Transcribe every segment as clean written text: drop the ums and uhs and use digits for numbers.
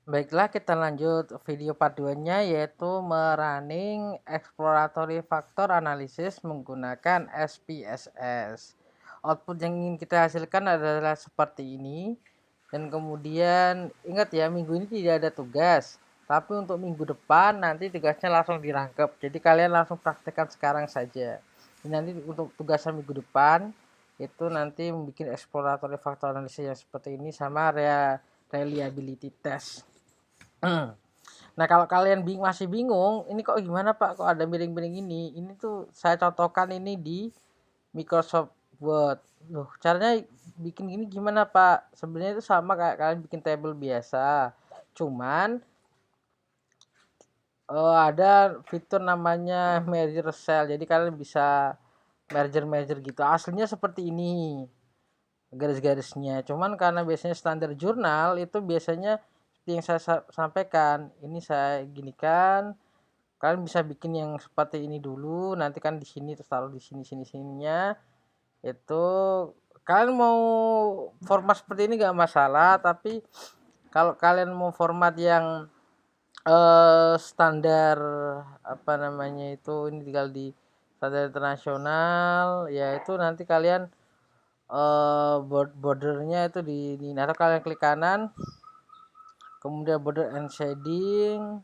Baiklah, kita lanjut video part 2-nya, yaitu merunning exploratory factor analysis menggunakan SPSS. Output yang ingin kita hasilkan adalah seperti ini. Dan kemudian ingat ya, minggu ini tidak ada tugas, tapi untuk minggu depan nanti tugasnya langsung dirangkep. Jadi kalian langsung praktekkan sekarang saja. Jadi nanti untuk tugasan minggu depan itu nanti membuat exploratory factor analysis yang seperti ini sama reliability test. Nah, kalau kalian masih bingung, ini kok gimana Pak? Kok ada miring-miring ini? Ini tuh saya contohkan ini di Microsoft Word. Loh, caranya bikin gini gimana Pak? Sebenarnya itu sama kayak kalian bikin table biasa. Cuman ada fitur namanya merger cell. Jadi kalian bisa merger gitu. Aslinya seperti ini garis-garisnya. Cuman karena biasanya standar jurnal itu biasanya seperti yang saya sampaikan. Ini saya ginikan. Kalian bisa bikin yang seperti ini dulu. Nanti kan di sini terus taruh di sininya. Itu kalian mau format seperti ini gak masalah. Tapi kalau kalian mau format yang standar apa namanya itu, ini tinggal di standar internasional, yaitu nanti kalian bordernya itu di atau kalian klik kanan, kemudian border and shading.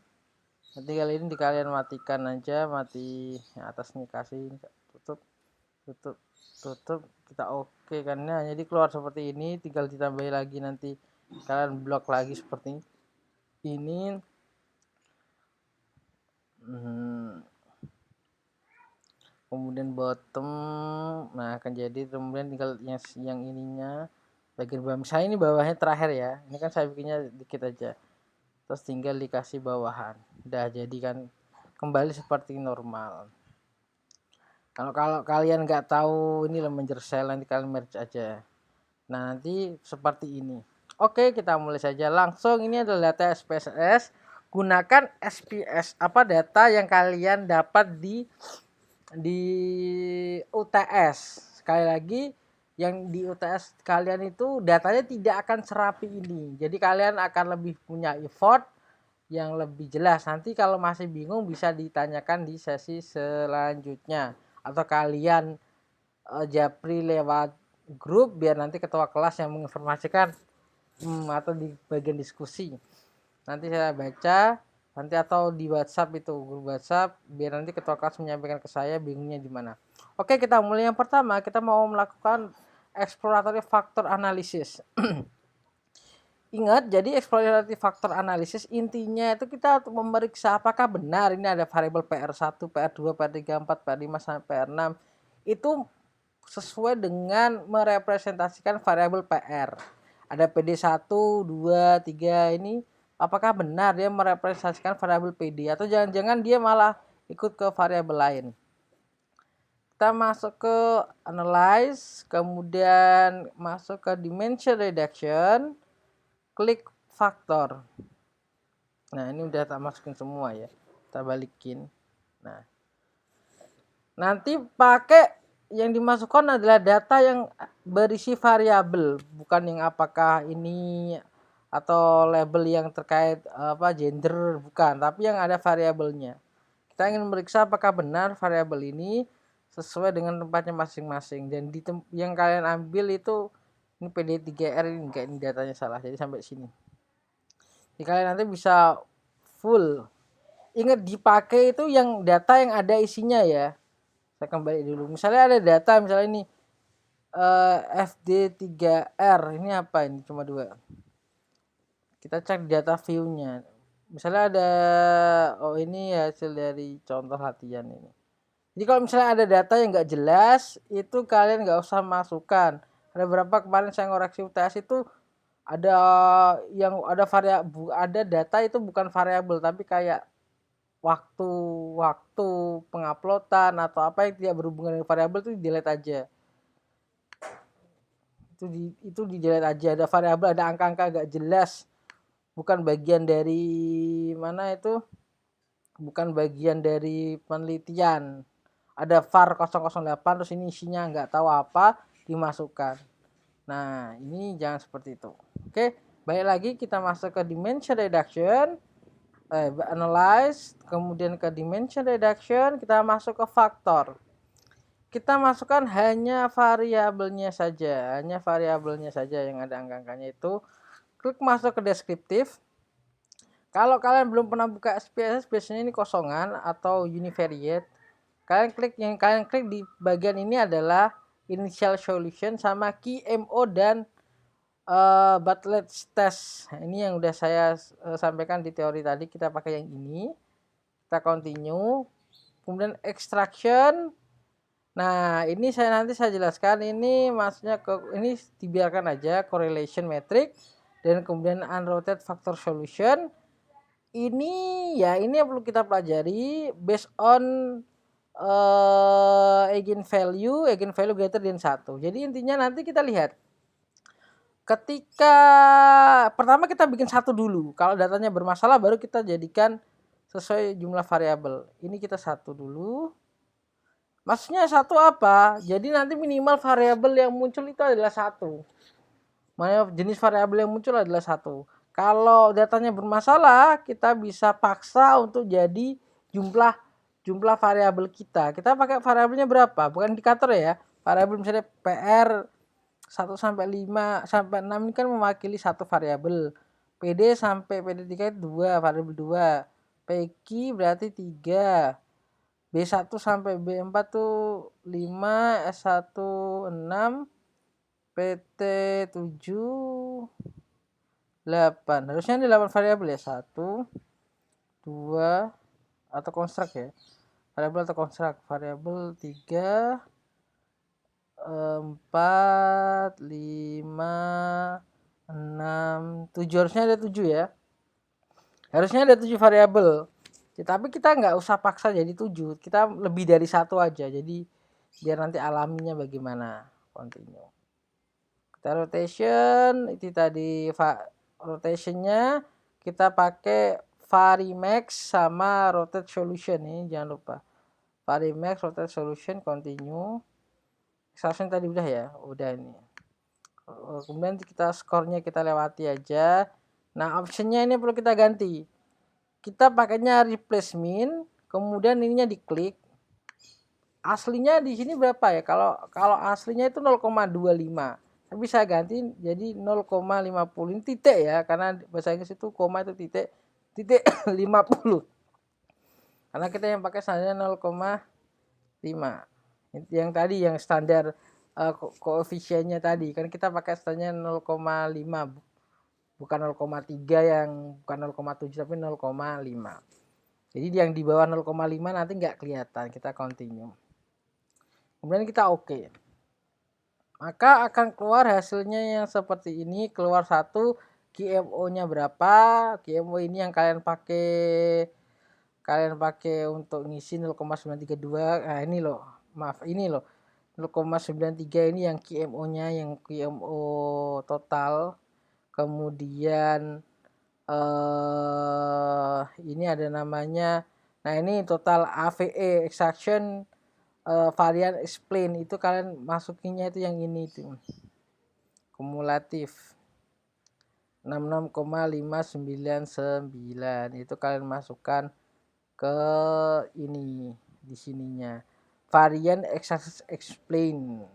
Nanti kali ini kalian matikan aja, mati yang atasnya, kasih tutup tutup tutup, kita oke kan. Nah, jadi keluar seperti ini, tinggal ditambahi lagi, nanti kalian blok lagi seperti ini. Kemudian bottom, nah akan jadi, kemudian tinggal yang ininya bagian bawah, misalnya ini bawahnya terakhir ya, ini kan saya bikinnya dikit aja, terus tinggal dikasih bawahan, udah jadi kan kembali seperti normal. Kalau kalian nggak tahu ini merger cell, nanti kalian merge aja. Nah, nanti seperti ini. Oke, kita mulai saja langsung. Ini adalah data SPSS. Gunakan SPS data yang kalian dapat di UTS. Sekali lagi, yang di UTS kalian itu datanya tidak akan serapi ini. Jadi kalian akan lebih punya effort yang lebih jelas. Nanti kalau masih bingung bisa ditanyakan di sesi selanjutnya, atau kalian japri lewat grup biar nanti ketua kelas yang menginformasikan, atau di bagian diskusi nanti saya baca nanti, atau di WhatsApp, itu grup WhatsApp, biar nanti ketua kelas menyampaikan ke saya bingungnya di mana. Oke, kita mulai. Yang pertama kita mau melakukan exploratory factor analysis. Ingat, jadi exploratory factor analysis intinya itu kita untuk memeriksa apakah benar ini ada variabel PR1, PR2, PR3, 4, PR5 sampai PR6 itu sesuai dengan merepresentasikan variabel PR. Ada PD1, 2, 3, ini apakah benar dia merepresentasikan variabel PD, atau jangan-jangan dia malah ikut ke variabel lain. Kita masuk ke analyze, kemudian masuk ke dimension reduction, klik faktor. Nah, ini udah tak masukin semua ya, kita balikin. Nah, nanti pakai yang dimasukkan adalah data yang berisi variabel, bukan yang apakah ini atau label yang terkait gender, bukan, tapi yang ada variabelnya. Kita ingin memeriksa apakah benar variabel ini sesuai dengan tempatnya masing-masing, dan yang kalian ambil itu ini PD3R, ini enggak, ini datanya salah, jadi sampai sini. Jadi kalian nanti bisa full. Ingat, dipakai itu yang data yang ada isinya ya. Saya kembali dulu. Misalnya ada data, misalnya ini FD3R, ini apa ini, cuma 2. Kita cek data view-nya. Misalnya ada, ini hasil dari contoh latihan ini. Jadi kalau misalnya ada data yang nggak jelas, itu kalian nggak usah masukkan. Ada berapa kemarin saya ngoreksi UTS itu, ada yang ada variabel, ada data itu bukan variabel tapi kayak waktu penguploadan atau apa yang tidak berhubungan dengan variabel, itu delete aja. Itu di delete aja. Ada variabel, ada angka-angka gak jelas, bukan bagian dari mana itu, bukan bagian dari penelitian. Ada var 008 terus ini isinya nggak tahu apa, dimasukkan. Nah, ini jangan seperti itu. Oke, Baik lagi kita masuk ke dimension reduction, analyze, kemudian ke dimension reduction, kita masuk ke faktor. Kita masukkan hanya variabelnya saja yang ada angka-angkanya itu. Klik masuk ke deskriptif. Kalau kalian belum pernah buka SPSS, biasanya ini kosongan atau univariate. Kalian klik di bagian ini adalah initial solution sama QMO dan Bartlett test. Ini yang udah saya sampaikan di teori tadi. Kita pakai yang ini. Kita continue. Kemudian extraction. Nah, ini nanti saya jelaskan, ini maksudnya ini dibiarkan aja correlation metric dan kemudian unrotated factor solution. Ini yang perlu kita pelajari based on eigenvalue greater than 1. Jadi intinya nanti kita lihat ketika pertama kita bikin satu dulu. Kalau datanya bermasalah baru kita jadikan sesuai jumlah variabel. Ini kita satu dulu. Maksudnya satu apa? Jadi nanti minimal variabel yang muncul itu adalah satu. Makanya jenis variabel yang muncul adalah satu. Kalau datanya bermasalah, kita bisa paksa untuk jadi jumlah variabel kita. Kita pakai variabelnya berapa? Bukan indikator ya. Variabel misalnya PR 1 sampai 5 sampai 6 ini kan mewakili satu variabel. PD sampai PD3 itu 2, variabel 2. PQ berarti 3. B1 sampai B4 tuh 5, S1 6, PT 7, 8. Harusnya ini 8 variabel ya. 1, 2 atau konstruk ya. Variabel atau konstruk. Variabel 3, 4, 5, 6, 7. Harusnya ada 7 ya. Harusnya ada 7 variabel. Tapi kita nggak usah paksa jadi 7, kita lebih dari satu aja, jadi biar nanti alaminya bagaimana. Continue. Kita rotation, itu tadi rotationnya kita pakai varimax sama rotate solution nih, jangan lupa varimax rotate solution. Continue. Extraction tadi udah ya, udah ini. Kemudian kita skornya kita lewati aja. Nah, optionnya ini perlu kita ganti. Kita pakainya replace min, kemudian ininya diklik. Aslinya di sini berapa ya? Kalau aslinya itu 0,25. Tapi saya ganti jadi 0,50. Ini titik ya, karena bahasa Inggris itu koma itu titik 50. Karena kita yang pakai standarnya 0,5. Yang tadi yang standar koefisiennya tadi kan kita pakai standarnya 0,5. Bukan 0,3 bukan 0,7 tapi 0,5. Jadi yang di bawah 0,5 nanti nggak kelihatan. Kita continue. Kemudian kita oke. Maka akan keluar hasilnya yang seperti ini. Keluar satu, QMO-nya berapa. QMO ini yang kalian pakai untuk ngisi 0,932. Nah ini loh. Maaf, ini loh. 0,93 ini yang QMO-nya, yang QMO total. Kemudian ini ada namanya, nah ini total AVE extraction varian explain, itu kalian masukinnya itu yang ini itu kumulatif 66,599 itu kalian masukkan ke ini di sininya varian explain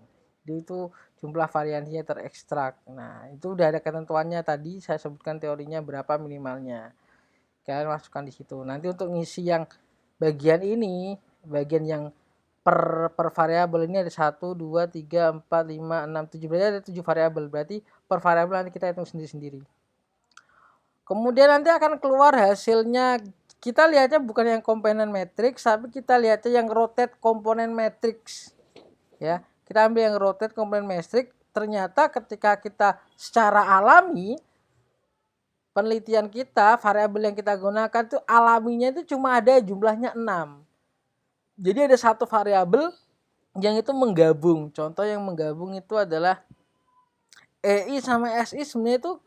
itu jumlah variansinya terekstrak. Nah, itu udah ada ketentuannya tadi, saya sebutkan teorinya berapa minimalnya. Kalian masukkan di situ. Nanti untuk ngisi yang bagian ini, bagian yang per variabel ini ada 1, 2, 3, 4, 5, 6, 7. Berarti ada 7 variabel. Berarti per variabel nanti kita hitung sendiri-sendiri. Kemudian nanti akan keluar hasilnya. Kita lihatnya bukan yang komponen matrix, tapi kita lihatnya yang rotate komponen matrix. Ya. Kita ambil yang rotate komponen matrix, ternyata ketika kita secara alami penelitian kita, variabel yang kita gunakan itu alaminya itu cuma ada jumlahnya 6. Jadi ada satu variabel yang itu menggabung. Contoh yang menggabung itu adalah EI sama SI, sebenarnya itu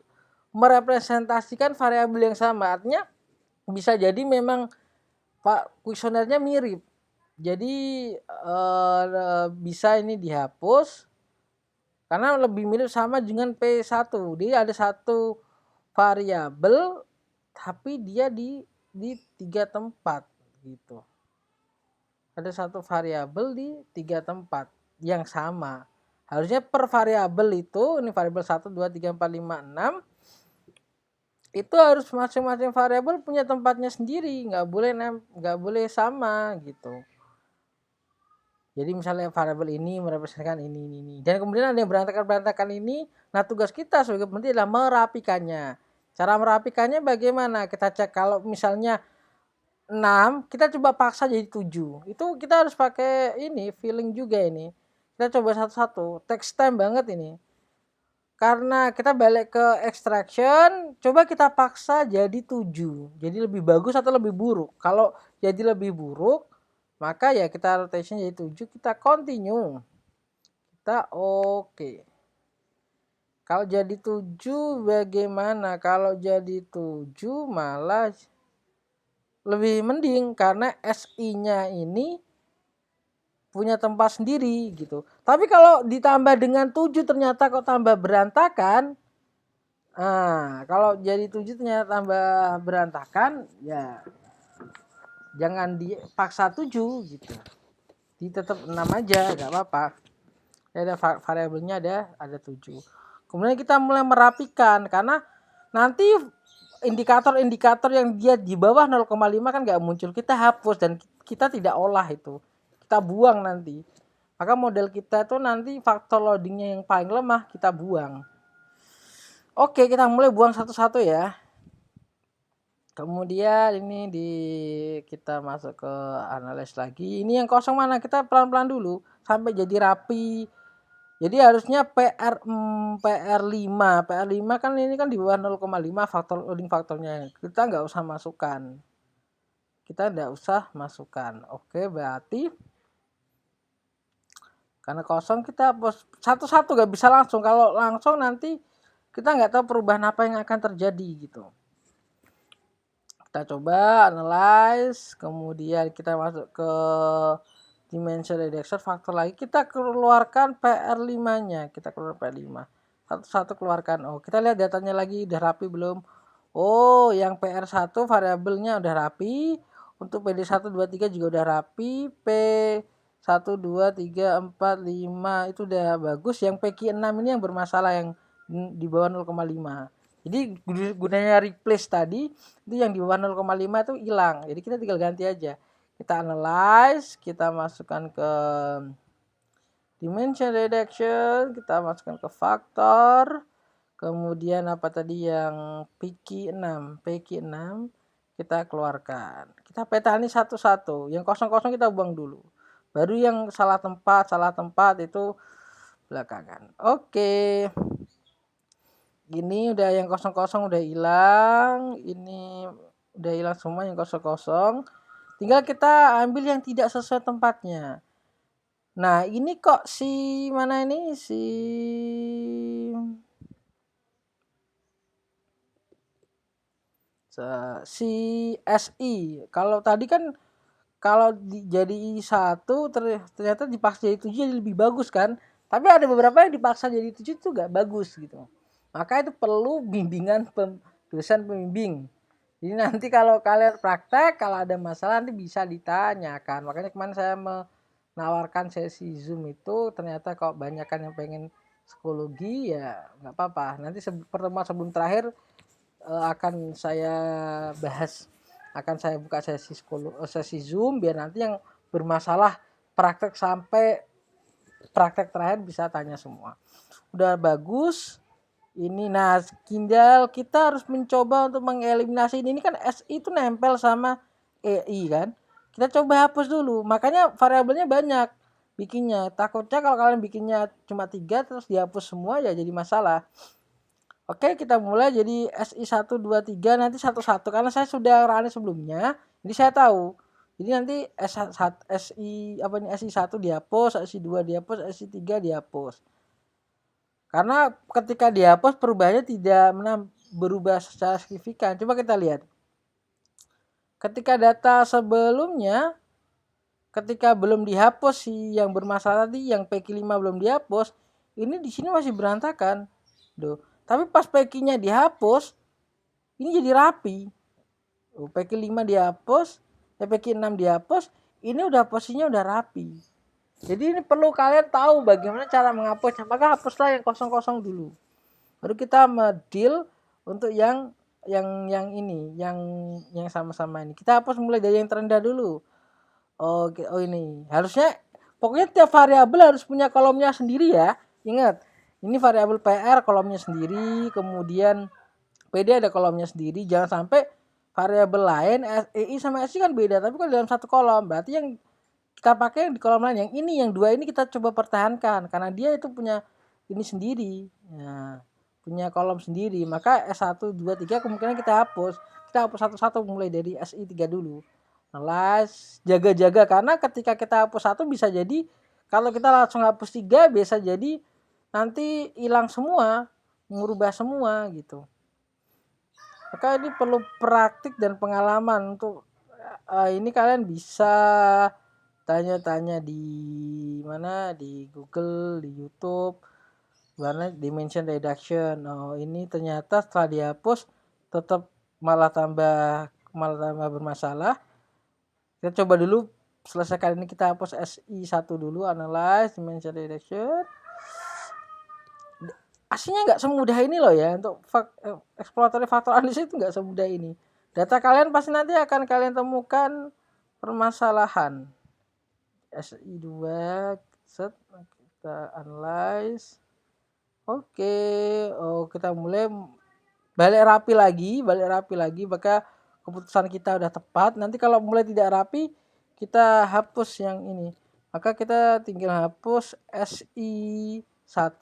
merepresentasikan variabel yang sama. Artinya bisa jadi memang kuesionernya mirip. Jadi bisa ini dihapus karena lebih mirip sama dengan P1. Dia ada satu variabel tapi dia di 3 tempat gitu. Ada satu variabel di 3 tempat yang sama. Harusnya per variabel itu, ini variabel 1, 2, 3, 4, 5, 6, itu harus masing-masing variabel punya tempatnya sendiri, nggak boleh sama gitu. Jadi misalnya variabel ini merepresentasikan ini. Dan kemudian ada yang berantakan ini. Nah, tugas kita sebagai peneliti adalah merapikannya. Cara merapikannya bagaimana? Kita cek kalau misalnya 6, kita coba paksa jadi 7. Itu kita harus pakai ini, feeling juga ini. Kita coba satu-satu. Text time banget ini. Karena kita balik ke extraction, coba kita paksa jadi 7. Jadi lebih bagus atau lebih buruk? Kalau jadi lebih buruk, maka ya kita rotation jadi 7, kita continue. Kita oke. Kalau jadi 7 bagaimana? Kalau jadi 7 malah lebih mending karena SI-nya ini punya tempat sendiri gitu. Tapi kalau ditambah dengan 7 ternyata kok tambah berantakan. Nah, kalau jadi 7 ternyata tambah berantakan, ya jangan dipaksa 7 gitu. Di tetap 6 aja, gak apa-apa. Ada variabelnya ada 7. Kemudian kita mulai merapikan karena nanti indikator-indikator yang dia di bawah 0,5 kan gak muncul. Kita hapus dan kita tidak olah itu. Kita buang nanti. Maka model kita tuh nanti faktor loadingnya yang paling lemah kita buang. Oke, kita mulai buang satu-satu ya. Kemudian ini kita masuk ke analis lagi. Ini yang kosong mana? Kita pelan-pelan dulu sampai jadi rapi. Jadi harusnya PR5 kan ini kan di bawah 0,5 faktor loading faktornya. Kita nggak usah masukkan. Oke, berarti karena kosong kita hapus satu-satu, nggak bisa langsung. Kalau langsung nanti kita nggak tahu perubahan apa yang akan terjadi gitu. Kita coba analyze, kemudian kita masuk ke dimension reduction faktor lagi, kita keluarkan PR5-nya. Kita keluar PR5. Satu-satu keluarkan. Oh, kita lihat datanya lagi udah rapi belum? Oh, yang PR1 variabelnya udah rapi. Untuk PD1 2 3 juga udah rapi. P1 2 3 4 5 itu udah bagus. Yang PQ6 ini yang bermasalah, yang di bawah 0,5. Jadi gunanya replace tadi itu yang di bawah 0,5 itu hilang. Jadi kita tinggal ganti aja. Kita analyze, kita masukkan ke dimension reduction, kita masukkan ke faktor. Kemudian apa tadi yang PQ6 kita keluarkan. Kita petani satu-satu. Yang kosong-kosong kita buang dulu. Baru yang salah tempat itu belakangan. Oke. Ini udah yang kosong-kosong udah hilang. Ini udah hilang semua yang kosong-kosong. Tinggal kita ambil yang tidak sesuai tempatnya. Nah, ini kok si SI. Kalau tadi kan kalau jadi 1 ternyata dipaksa jadi 7 jadi lebih bagus kan. Tapi ada beberapa yang dipaksa jadi 7 itu gak bagus gitu. Maka itu perlu bimbingan dosen pembimbing. Jadi nanti kalau kalian praktek, kalau ada masalah nanti bisa ditanyakan. Makanya kemarin saya menawarkan sesi Zoom itu, ternyata kok banyak kan yang pengen psikologi, ya nggak apa-apa. Nanti pertemuan sebelum terakhir akan saya bahas, akan saya buka sesi Zoom biar nanti yang bermasalah praktek sampai praktek terakhir bisa tanya semua. Udah bagus. Ini nah tinggal kita harus mencoba untuk mengeliminasi ini kan SI itu nempel sama EI kan. Kita coba hapus dulu. Makanya variabelnya banyak bikinnya. Takutnya kalau kalian bikinnya cuma 3 terus dihapus semua ya jadi masalah. Oke, kita mulai jadi SI 1 2 3 nanti satu-satu karena saya sudah running sebelumnya. Jadi saya tahu. Jadi nanti SI 1 dihapus, SI 2 dihapus, SI 3 dihapus. Karena ketika dihapus perubahannya tidak berubah secara signifikan. Coba kita lihat. Ketika data sebelumnya, ketika belum dihapus yang bermasalah tadi, yang PQ5 belum dihapus, ini di sini masih berantakan. Tapi pas PQ-nya dihapus, ini jadi rapi. PQ5 dihapus, PQ6 dihapus, ini udah posisinya udah rapi. Jadi ini perlu kalian tahu bagaimana cara menghapusnya. Maka hapuslah yang kosong-kosong dulu. Baru kita deal untuk yang ini, yang sama-sama ini. Kita hapus mulai dari yang terendah dulu. Oke, ini. Harusnya pokoknya tiap variabel harus punya kolomnya sendiri ya. Ingat, ini variabel PR kolomnya sendiri, kemudian PD ada kolomnya sendiri. Jangan sampai variabel lain EI sama SI kan beda, tapi kan dalam satu kolom. Berarti yang kita pakai di kolom lain, yang ini, yang dua ini kita coba pertahankan karena dia itu punya ini sendiri. Nah, punya kolom sendiri. Maka S1, 2, 3 kemungkinan kita hapus. Kita hapus satu-satu mulai dari SI3 dulu. Nah, jaga-jaga karena ketika kita hapus satu bisa jadi kalau kita langsung hapus 3 bisa jadi nanti hilang semua, mengubah semua gitu. Maka ini perlu praktik dan pengalaman untuk ini kalian bisa tanya-tanya di mana, di Google, di YouTube, mana dimension reduction. Oh, ini ternyata setelah dihapus tetap malah tambah bermasalah. Kita coba dulu selesaikan ini, kita hapus SI1 dulu, analyze dimension reduction. Aslinya nggak semudah ini loh ya, untuk exploratory factor analysis itu nggak semudah ini. Data kalian pasti nanti akan kalian temukan permasalahan. SI2 set, kita analyze. Oke, kita mulai balik rapi lagi, maka keputusan kita udah tepat. Nanti kalau mulai tidak rapi, kita hapus yang ini. Maka kita tinggal hapus SI1.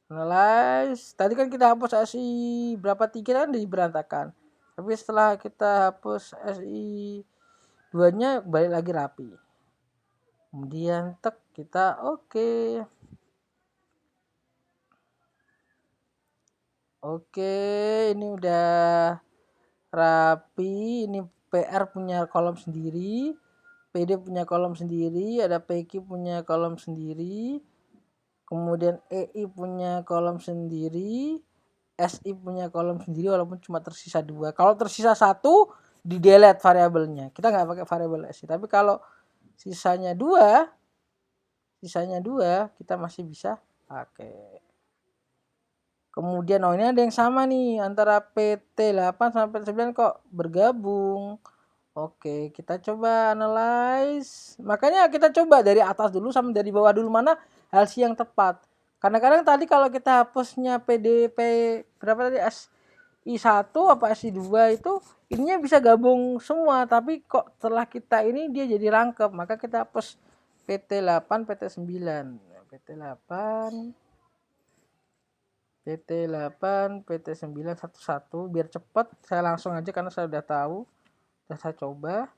Analyze. Tadi kan kita hapus SI berapa 3 kan diberantakan. Tapi setelah kita hapus SI 2-nya balik lagi rapi. Kemudian kita oke. Oke, ini udah rapi. Ini PR punya kolom sendiri, PD punya kolom sendiri, ada PQ punya kolom sendiri. Kemudian EI punya kolom sendiri, SI punya kolom sendiri walaupun cuma tersisa 2. Kalau tersisa 1 di delete variabelnya. Kita nggak pakai variabel SI. Tapi kalau sisanya 2 kita masih bisa pakai. Kemudian ini ada yang sama nih antara PT8 sampai PT9 kok bergabung. Oke, kita coba analyze. Makanya kita coba dari atas dulu sama dari bawah dulu, mana hasil yang tepat. Kadang-kadang tadi kalau kita hapusnya PDP berapa tadi, SI1 apa SI2 itu ininya bisa gabung semua, tapi kok setelah kita ini dia jadi rangkep. Maka kita hapus PT8, PT9. PT8, PT9 satu-satu biar cepat. Saya langsung aja karena saya udah tahu. Sudah saya coba.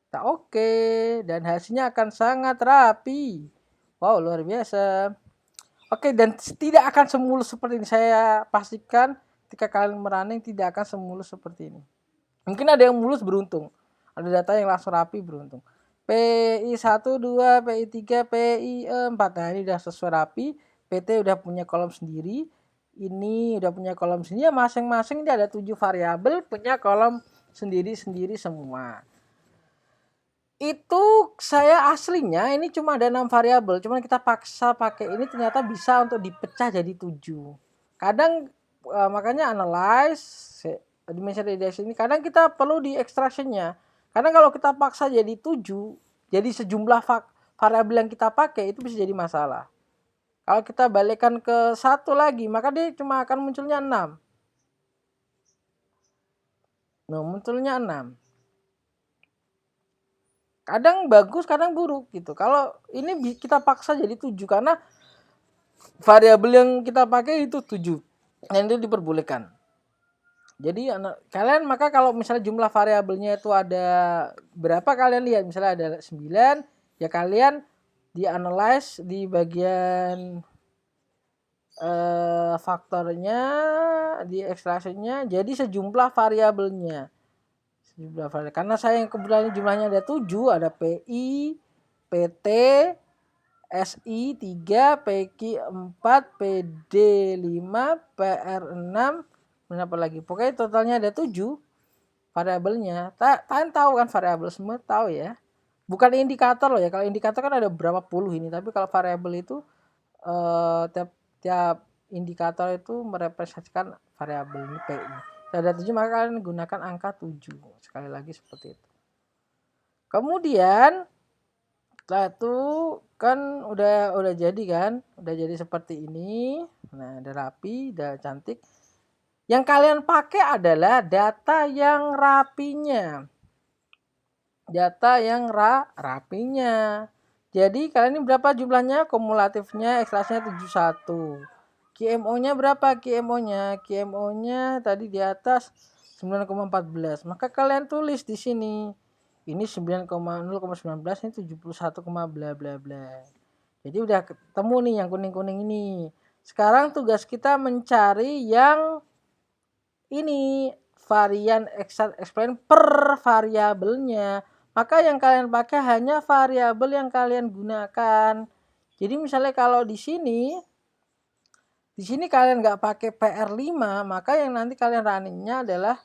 Nah, oke, dan hasilnya akan sangat rapi. Wow, luar biasa. Oke, dan tidak akan semulus seperti ini. Saya pastikan ketika kalian merunning tidak akan semulus seperti ini. Mungkin ada yang mulus, beruntung. Ada data yang langsung rapi, beruntung. PI1, 2, PI3, PI4. Nah, ini udah sesuai rapi. PT udah punya kolom sendiri. Ini udah punya kolom sendiri. Ya, masing-masing ini ada 7 variabel punya kolom sendiri-sendiri semua. Itu saya aslinya ini cuma ada 6 variabel, cuman kita paksa pakai ini ternyata bisa untuk dipecah jadi 7. Kadang makanya analyze dimension reduction ini kadang kita perlu di extractionnya. Kadang kalau kita paksa jadi 7, jadi sejumlah variabel yang kita pakai itu bisa jadi masalah. Kalau kita balikkan ke 1 lagi, maka dia cuma akan munculnya 6. Nah, munculnya 6. Kadang bagus, kadang buruk gitu. Kalau ini kita paksa jadi 7 karena variabel yang kita pakai itu 7. Dan itu diperbolehkan. Jadi kalian maka kalau misalnya jumlah variabelnya itu ada berapa, kalian lihat misalnya ada 9, ya kalian dianalyze di bagian faktornya, di ekstraksinya jadi sejumlah variabelnya. Karena saya yang kebetulan jumlahnya ada 7, ada PI, PT, SI 3, PQ 4, PD 5, PR 6, kemudian apa lagi, pokoknya totalnya ada 7 variabelnya. Kalian tahu kan variabel semua tahu ya, bukan indikator loh ya. Kalau indikator kan ada berapa puluh ini, tapi kalau variabel itu tiap tiap indikator itu merepresentasikan variabel ini PI. Ada 7 maka kalian gunakan angka 7 sekali lagi seperti itu. Kemudian setelah itu kan udah jadi kan, udah jadi seperti ini. Nah, udah rapi, udah cantik. Yang kalian pakai adalah data yang rapinya. Data yang rapinya. Jadi kalian ini berapa jumlahnya? Kumulatifnya, ekstraksinya 71. QMO-nya berapa? QMO-nya tadi di atas 9,14. Maka kalian tulis di sini. Ini 9,0,19, ini 71, bla bla bla. Jadi udah ketemu nih yang kuning-kuning ini. Sekarang tugas kita mencari yang ini varian explain per variabelnya. Maka yang kalian pakai hanya variabel yang kalian gunakan. Jadi misalnya kalau di sini kalian nggak pakai PR5, maka yang nanti kalian runningnya adalah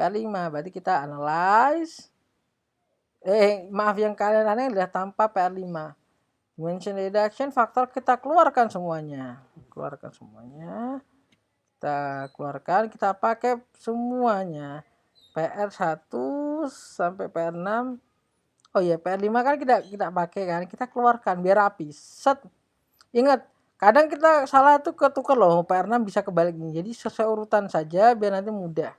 PR5. Berarti kita analyze. Maaf, yang kalian running adalah tanpa PR5. Dimension reduction faktor kita keluarkan semuanya. Kita keluarkan, kita pakai semuanya. PR1 sampai PR6. Oh iya, PR5 kan kita pakai kan, kita keluarkan biar rapi. Set. Ingat, kadang kita salah tuh ketukar loh, PR6 bisa kebalik nih. Jadi sesuai urutan saja biar nanti mudah.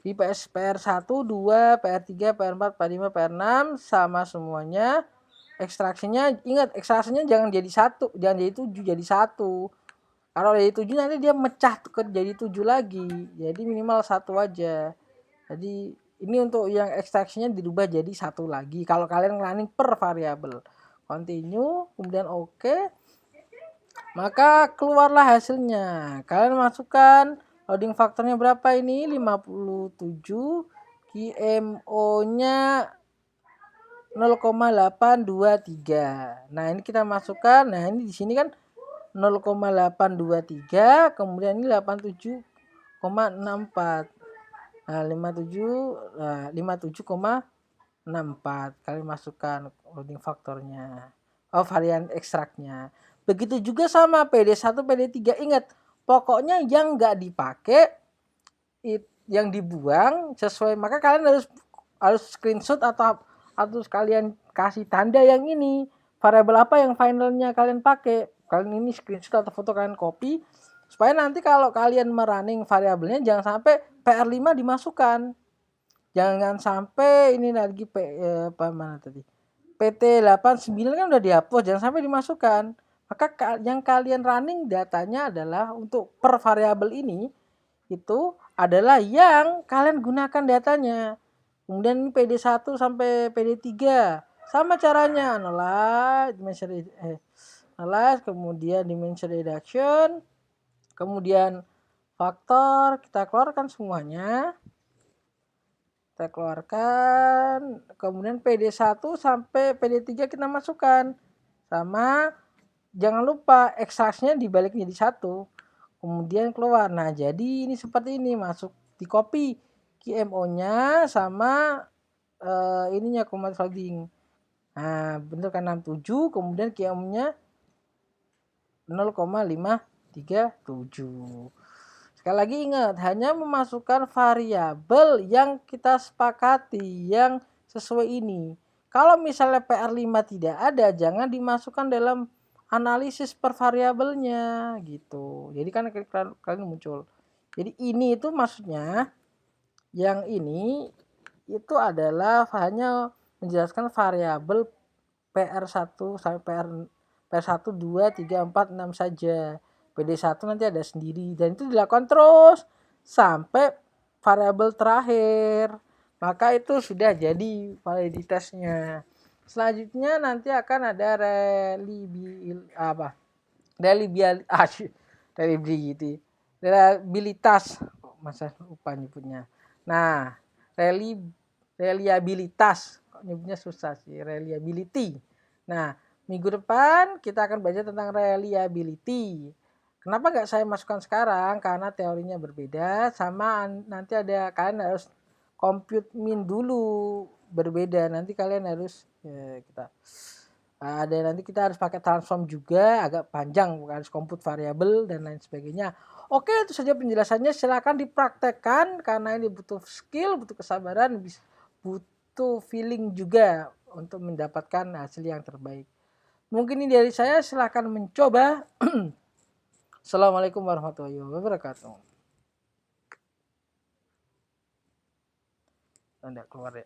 Di PR1, 2, PR3, PR4, PR5, PR6 sama semuanya. Ekstraksinya, ingat ekstraksinya jangan jadi 1, jangan jadi 7, jadi 1. Kalau jadi 7 nanti dia mecah ke jadi 7 lagi. Jadi minimal 1 aja. Jadi ini untuk yang ekstraksinya dirubah jadi 1 lagi. Kalau kalian running per variabel. Continue, kemudian oke. Maka keluarlah hasilnya. Kalian masukkan loading faktornya berapa ini? 57. QMO-nya 0,823. Nah, ini kita masukkan. Nah, ini di sini kan 0,823, kemudian ini 87,64. Nah, 57,64 kali masukkan loading faktornya. Varian ekstraknya. Begitu juga sama PD1, PD3. Ingat, pokoknya yang nggak dipakai, yang dibuang sesuai. Maka kalian harus screenshot atau kalian kasih tanda yang ini. Variabel apa yang finalnya kalian pakai. Kalian ini screenshot atau foto kalian copy. Supaya nanti kalau kalian merunning variabelnya jangan sampai PR5 dimasukkan. Jangan sampai ini lagi PT89 kan udah dihapus, jangan sampai dimasukkan. Maka yang kalian running datanya adalah untuk per variabel ini itu adalah yang kalian gunakan datanya. Kemudian PD1 sampai PD3 sama caranya, analyze, kemudian dimension reduction, kemudian faktor kita keluarkan semuanya. Kita keluarkan, kemudian PD1 sampai PD3 kita masukkan. Sama, jangan lupa ekstraksinya dibalik jadi 1. Kemudian keluar. Nah, jadi ini seperti ini, masuk di copy QMO-nya sama ininya command loading. Nah, bentuk kan 67, kemudian QMO-nya 0,537. Sekali lagi ingat, hanya memasukkan variabel yang kita sepakati, yang sesuai ini. Kalau misalnya PR5 tidak ada, jangan dimasukkan dalam analisis per variabelnya gitu. Jadi kan kalian muncul. Jadi ini itu maksudnya, yang ini itu adalah hanya menjelaskan variabel PR1 sampai PR1, 2, 3, 4, 6 saja. PD1 nanti ada sendiri dan itu dilakukan terus sampai variabel terakhir. Maka itu sudah jadi validitasnya. Selanjutnya nanti akan ada reliabilitas. Masa lupa nyebutnya. Nah, reliabilitas. Nyebutnya susah sih, reliability. Nah, minggu depan kita akan belajar tentang reliability. Kenapa nggak saya masukkan sekarang? Karena teorinya berbeda, sama nanti kalian harus compute min dulu, berbeda. Nanti kalian harus nanti kita harus pakai transform juga, agak panjang, harus compute variabel dan lain sebagainya. Oke, itu saja penjelasannya. Silakan dipraktekkan karena ini butuh skill, butuh kesabaran, butuh feeling juga untuk mendapatkan hasil yang terbaik. Mungkin ini dari saya, silakan mencoba. Assalamualaikum warahmatullahi wabarakatuh. Anda keluar ya.